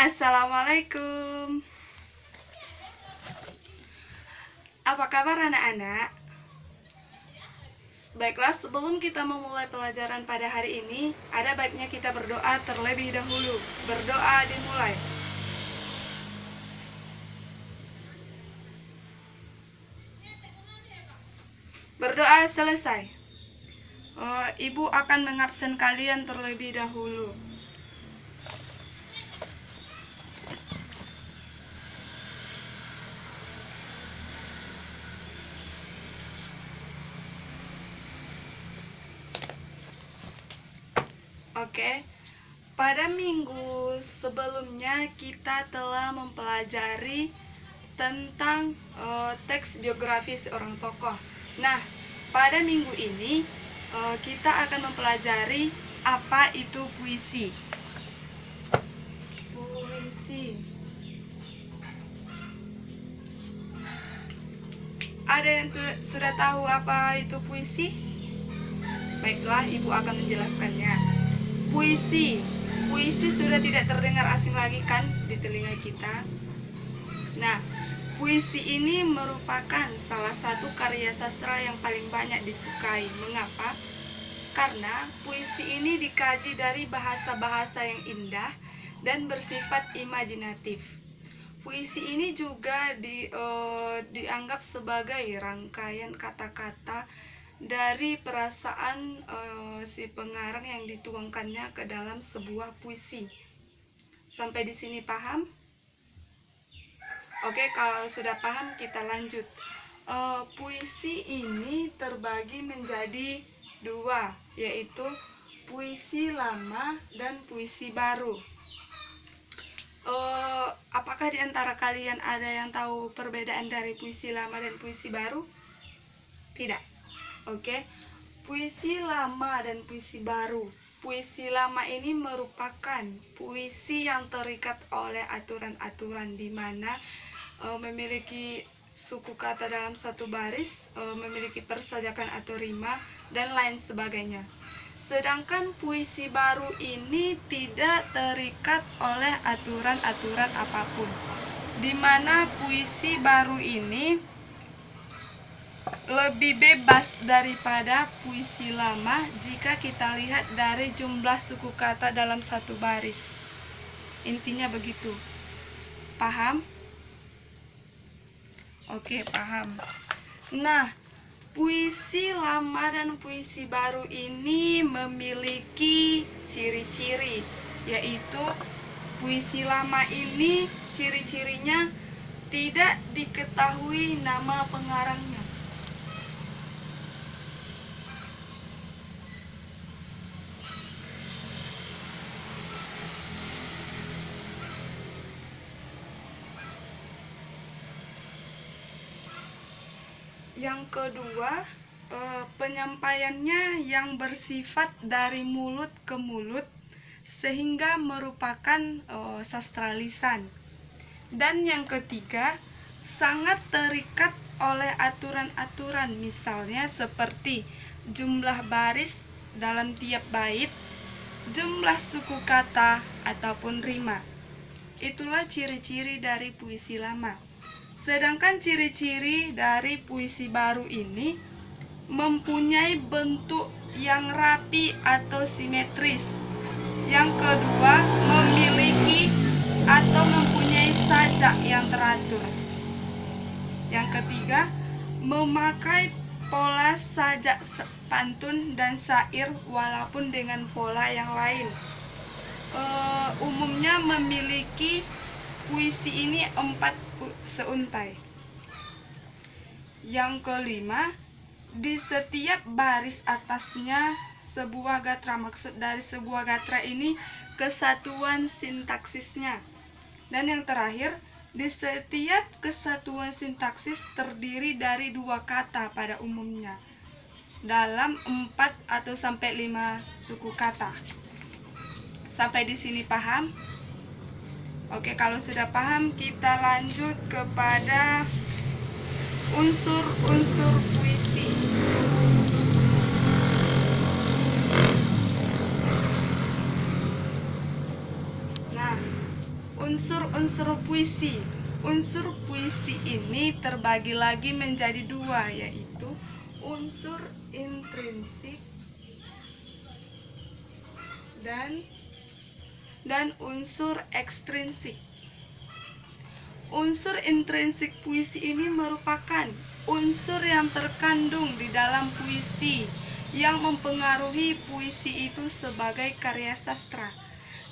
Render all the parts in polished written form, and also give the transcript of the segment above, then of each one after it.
Assalamualaikum. Apa kabar anak-anak? Baiklah, sebelum kita memulai pelajaran pada hari ini, ada baiknya kita berdoa terlebih dahulu. Berdoa dimulai. Berdoa selesai. Ibu akan mengabsen kalian terlebih dahulu. Oke, pada minggu sebelumnya kita telah mempelajari tentang teks biografi seorang tokoh. Nah, pada minggu ini kita akan mempelajari apa itu puisi. Puisi. Ada yang sudah tahu apa itu puisi? Baiklah, Ibu akan menjelaskannya. Puisi sudah tidak terdengar asing lagi kan di telinga kita. Nah, puisi ini merupakan salah satu karya sastra yang paling banyak disukai. Mengapa? Karena puisi ini dikaji dari bahasa-bahasa yang indah dan bersifat imajinatif. Puisi ini juga dianggap sebagai rangkaian kata-kata dari perasaan si pengarang yang dituangkannya ke dalam sebuah puisi. Sampai di sini paham? Oke, kalau sudah paham kita lanjut. Puisi ini terbagi menjadi dua, yaitu puisi lama dan puisi baru. Apakah di antara kalian ada yang tahu perbedaan dari puisi lama dan puisi baru? Tidak. Oke, puisi lama dan puisi baru. Puisi lama ini merupakan puisi yang terikat oleh aturan-aturan di mana memiliki suku kata dalam satu baris, memiliki persajakan atau rima, dan lain sebagainya. Sedangkan puisi baru ini tidak terikat oleh aturan-aturan apapun, di mana puisi baru ini lebih bebas daripada puisi lama jika kita lihat dari jumlah suku kata dalam satu baris. Intinya begitu. Paham? Oke, paham. Nah, puisi lama dan puisi baru ini memiliki ciri-ciri, yaitu puisi lama ini ciri-cirinya tidak diketahui nama pengarangnya. Yang kedua, penyampaiannya yang bersifat dari mulut ke mulut sehingga merupakan sastra lisan. Dan yang ketiga, sangat terikat oleh aturan-aturan, misalnya seperti jumlah baris dalam tiap bait, jumlah suku kata ataupun rima. Itulah ciri-ciri dari puisi lama. Sedangkan ciri-ciri dari puisi baru ini mempunyai bentuk yang rapi atau simetris. Yang kedua, memiliki atau mempunyai sajak yang teratur. Yang ketiga, memakai pola sajak pantun dan syair walaupun dengan pola yang lain. Umumnya memiliki puisi ini 4 seuntai. Yang kelima, di setiap baris atasnya sebuah gatra. Maksud dari sebuah gatra ini kesatuan sintaksisnya. Dan yang terakhir, di setiap kesatuan sintaksis terdiri dari 2 kata pada umumnya dalam 4 atau sampai 5 suku kata. Sampai di sini paham? Oke, kalau sudah paham, kita lanjut kepada unsur-unsur puisi. Nah, Unsur-unsur puisi. Unsur puisi ini terbagi lagi menjadi dua, yaitu unsur intrinsik dan unsur ekstrinsik. Unsur intrinsik puisi ini merupakan unsur yang terkandung di dalam puisi yang mempengaruhi puisi itu sebagai karya sastra.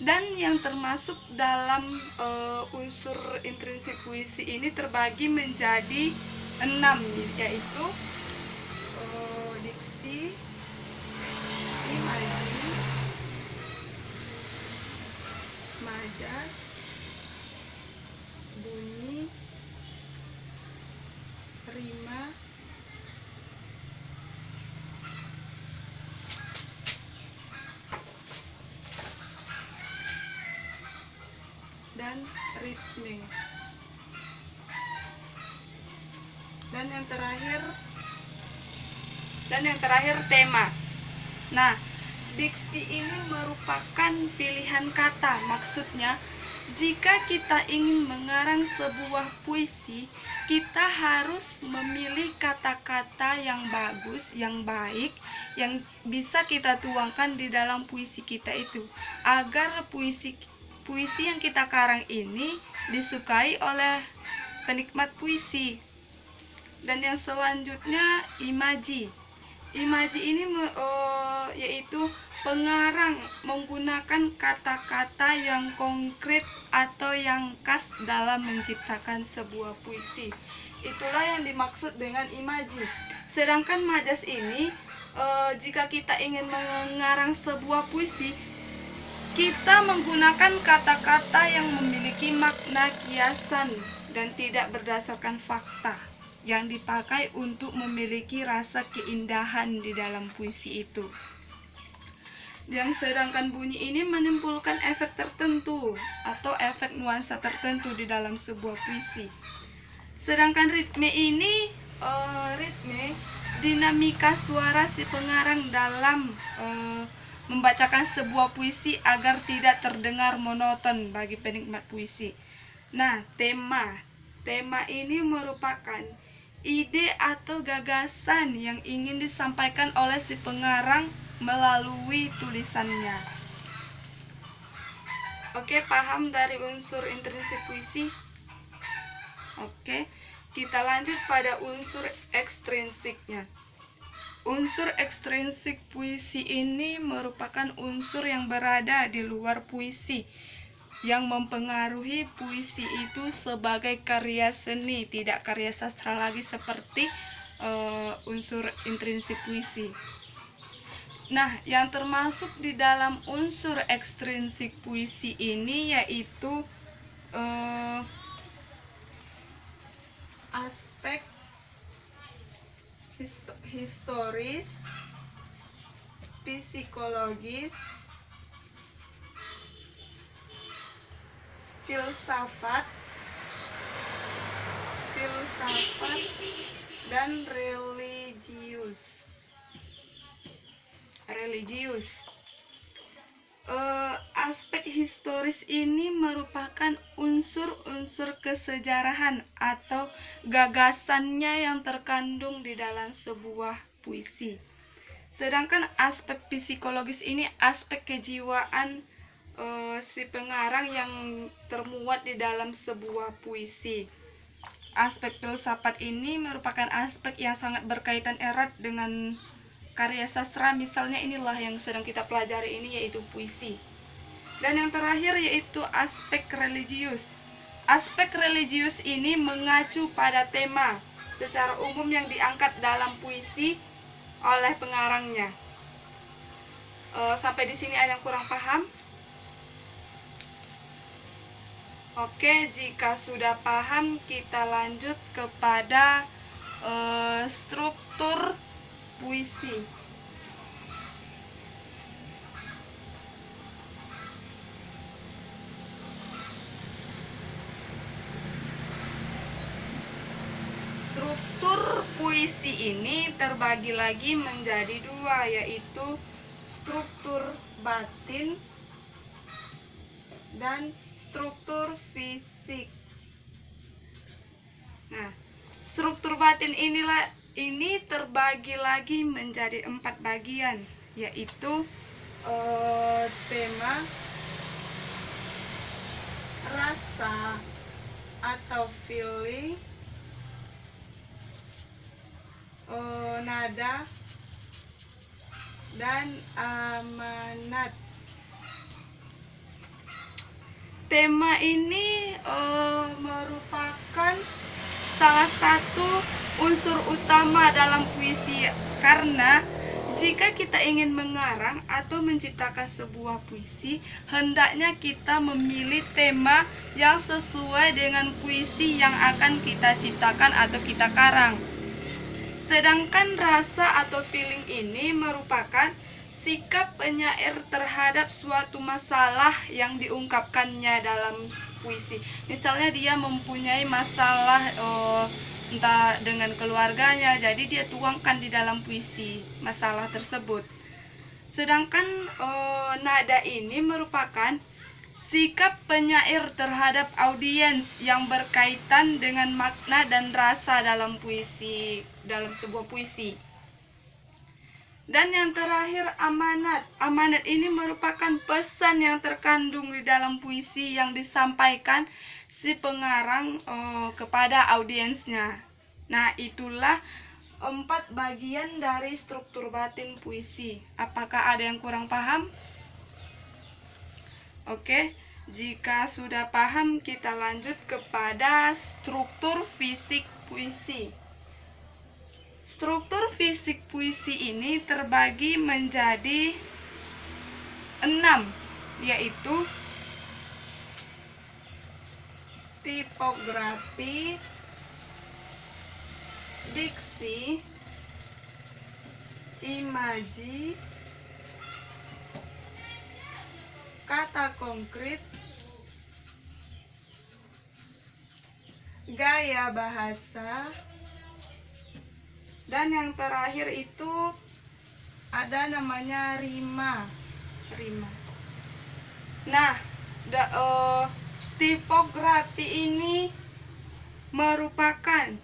Dan yang termasuk dalam unsur intrinsik puisi ini terbagi menjadi 6, yaitu diksi, imaji, majas, bunyi, rima, dan ritme. Dan yang terakhir tema. Nah, diksi ini merupakan pilihan kata. Maksudnya, jika kita ingin mengarang sebuah puisi, kita harus memilih kata-kata yang bagus, yang baik, yang bisa kita tuangkan di dalam puisi kita itu, agar puisi yang kita karang ini disukai oleh penikmat puisi. Dan yang selanjutnya imaji. Imaji ini yaitu pengarang menggunakan kata-kata yang konkret atau yang khas dalam menciptakan sebuah puisi. Itulah yang dimaksud dengan imaji. Sedangkan majas ini, jika kita ingin mengarang sebuah puisi, kita menggunakan kata-kata yang memiliki makna kiasan dan tidak berdasarkan fakta, yang dipakai untuk memiliki rasa keindahan di dalam puisi itu. Yang sedangkan bunyi ini menimbulkan efek tertentu atau efek nuansa tertentu di dalam sebuah puisi. Sedangkan ritme ini, dinamika suara si pengarang dalam membacakan sebuah puisi agar tidak terdengar monoton bagi penikmat puisi. Nah, tema ini merupakan ide atau gagasan yang ingin disampaikan oleh si pengarang melalui tulisannya. Oke, paham dari unsur intrinsik puisi? Oke, kita lanjut pada unsur ekstrinsiknya. Unsur ekstrinsik puisi ini merupakan unsur yang berada di luar puisi, yang mempengaruhi puisi itu sebagai karya seni, tidak karya sastra lagi seperti unsur intrinsik puisi. Nah, yang termasuk di dalam unsur ekstrinsik puisi ini yaitu aspek historis, psikologis, filsafat, dan religius. Aspek historis ini merupakan unsur-unsur kesejarahan atau gagasannya yang terkandung di dalam sebuah puisi. Sedangkan aspek psikologis ini aspek kejiwaan si pengarang yang termuat di dalam sebuah puisi. Aspek filsafat ini merupakan aspek yang sangat berkaitan erat dengan karya sastra, misalnya inilah yang sedang kita pelajari ini, yaitu puisi. Dan yang terakhir yaitu aspek religius. Aspek religius ini mengacu pada tema secara umum yang diangkat dalam puisi oleh pengarangnya. Sampai di sini ada yang kurang paham? Oke, jika sudah paham, kita lanjut kepada struktur puisi. Struktur puisi ini terbagi lagi menjadi dua, yaitu struktur batin dan struktur fisik. Nah, struktur batin ini terbagi lagi menjadi 4 bagian, yaitu tema, rasa atau feeling, nada, dan amanat. Tema ini merupakan salah satu unsur utama dalam puisi, karena jika kita ingin mengarang atau menciptakan sebuah puisi, hendaknya kita memilih tema yang sesuai dengan puisi yang akan kita ciptakan atau kita karang. Sedangkan rasa atau feeling ini merupakan sikap penyair terhadap suatu masalah yang diungkapkannya dalam puisi. Misalnya dia mempunyai masalah entah dengan keluarganya, jadi dia tuangkan di dalam puisi masalah tersebut. Sedangkan nada ini merupakan sikap penyair terhadap audiens yang berkaitan dengan makna dan rasa dalam puisi, dalam sebuah puisi. Dan yang terakhir, amanat. Amanat ini merupakan pesan yang terkandung di dalam puisi yang disampaikan si pengarang kepada audiensnya. Nah, itulah 4 bagian dari struktur batin puisi. Apakah ada yang kurang paham? Oke, jika sudah paham, kita lanjut kepada struktur fisik puisi. Struktur fisik puisi ini terbagi menjadi 6, yaitu tipografi, diksi, imaji, kata konkret, gaya bahasa, dan yang terakhir itu ada namanya rima. Nah, tipografi ini merupakan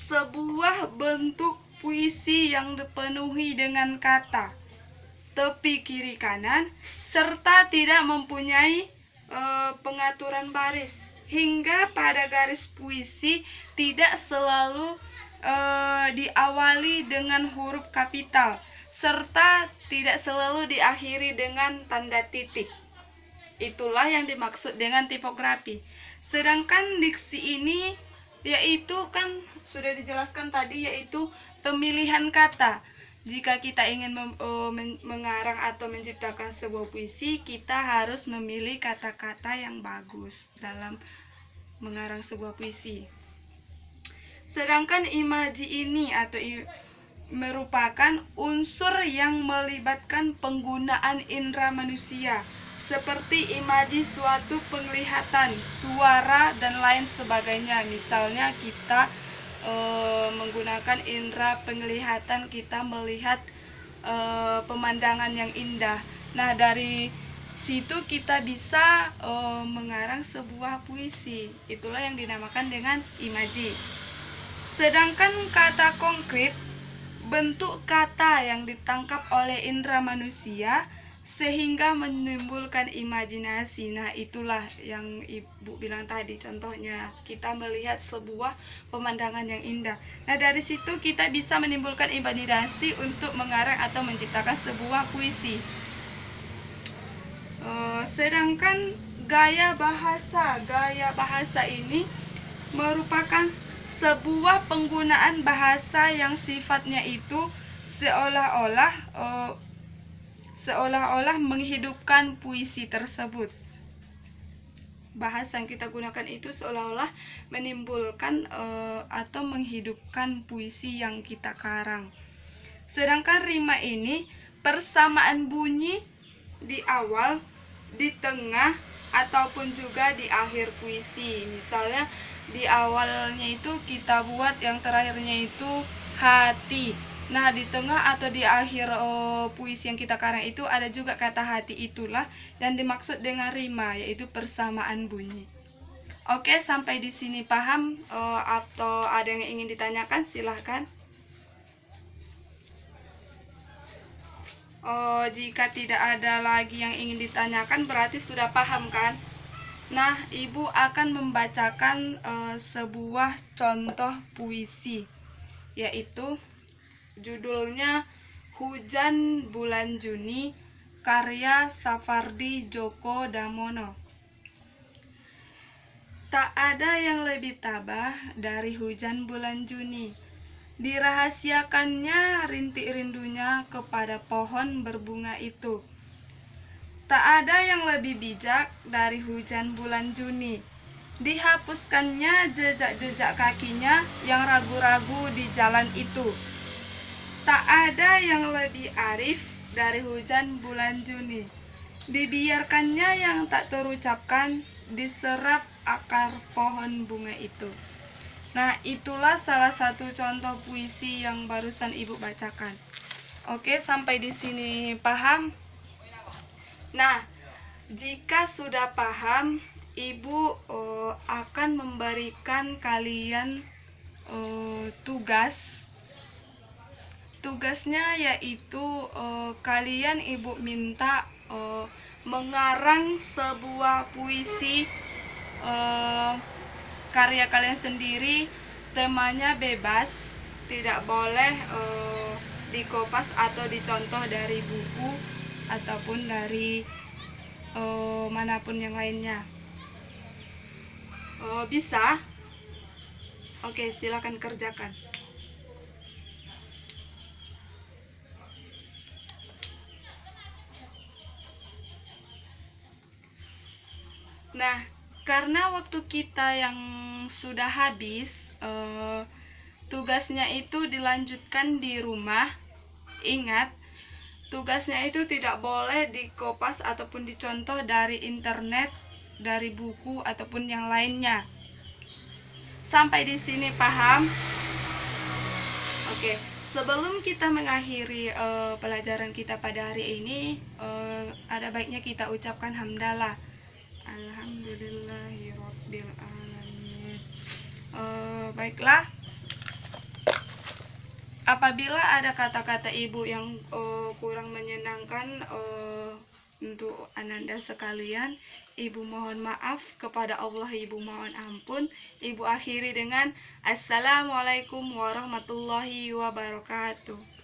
sebuah bentuk puisi yang dipenuhi dengan kata, tepi kiri kanan, serta tidak mempunyai pengaturan baris, hingga pada garis puisi tidak selalu diawali dengan huruf kapital, serta tidak selalu diakhiri dengan tanda titik. Itulah yang dimaksud dengan tipografi. Sedangkan diksi ini yaitu kan sudah dijelaskan tadi, yaitu pemilihan kata. Jika kita ingin mengarang atau menciptakan sebuah puisi, kita harus memilih kata-kata yang bagus dalam mengarang sebuah puisi. Sedangkan imaji ini atau merupakan unsur yang melibatkan penggunaan indera manusia, seperti imaji suatu penglihatan, suara, dan lain sebagainya. Misalnya kita menggunakan indera penglihatan, kita melihat pemandangan yang indah. Nah, dari situ kita bisa mengarang sebuah puisi. Itulah yang dinamakan dengan imaji. Sedangkan kata konkret, bentuk kata yang ditangkap oleh indera manusia sehingga menimbulkan imajinasi. Nah, itulah yang Ibu bilang tadi, contohnya kita melihat sebuah pemandangan yang indah. Nah, dari situ kita bisa menimbulkan imajinasi untuk mengarang atau menciptakan sebuah puisi. Sedangkan gaya bahasa ini merupakan sebuah penggunaan bahasa yang sifatnya itu seolah-olah menghidupkan puisi tersebut. Bahasa yang kita gunakan itu seolah-olah menimbulkan atau menghidupkan puisi yang kita karang. Sedangkan rima ini persamaan bunyi di awal, di tengah, ataupun juga di akhir puisi. Misalnya di awalnya itu kita buat yang terakhirnya itu hati. Nah, di tengah atau di akhir puisi yang kita karang itu ada juga kata hati itulah yang dimaksud dengan rima, yaitu persamaan bunyi. Oke, sampai di sini paham atau ada yang ingin ditanyakan? Silahkan. Jika tidak ada lagi yang ingin ditanyakan berarti sudah paham kan? Nah, Ibu akan membacakan sebuah contoh puisi, yaitu judulnya Hujan Bulan Juni, karya Safardi Djoko Damono. Tak ada yang lebih tabah dari hujan bulan Juni. Dirahasiakannya rintik rindunya kepada pohon berbunga itu. Tak ada yang lebih bijak dari hujan bulan Juni. Dihapuskannya jejak-jejak kakinya yang ragu-ragu di jalan itu. Tak ada yang lebih arif dari hujan bulan Juni. Dibiarkannya yang tak terucapkan diserap akar pohon bunga itu. Nah, itulah salah satu contoh puisi yang barusan Ibu bacakan. Oke, sampai di sini paham? Nah, jika sudah paham, Ibu akan memberikan kalian tugas. Tugasnya yaitu kalian Ibu minta mengarang sebuah puisi karya kalian sendiri. Temanya bebas, tidak boleh dikopas atau dicontoh dari buku ataupun dari manapun yang lainnya. Bisa? Oke, silakan kerjakan. Nah, karena waktu kita yang sudah habis, tugasnya itu dilanjutkan di rumah. Ingat, tugasnya itu tidak boleh dikopas ataupun dicontoh dari internet, dari buku ataupun yang lainnya. Sampai di sini paham? Oke, sebelum kita mengakhiri pelajaran kita pada hari ini, ada baiknya kita ucapkan hamdalah. Alhamdulillahirabbil alamin. Baiklah. Apabila ada kata-kata Ibu yang kurang menyenangkan untuk Ananda sekalian, Ibu mohon maaf, kepada Allah Ibu mohon ampun. Ibu akhiri dengan Assalamualaikum warahmatullahi wabarakatuh.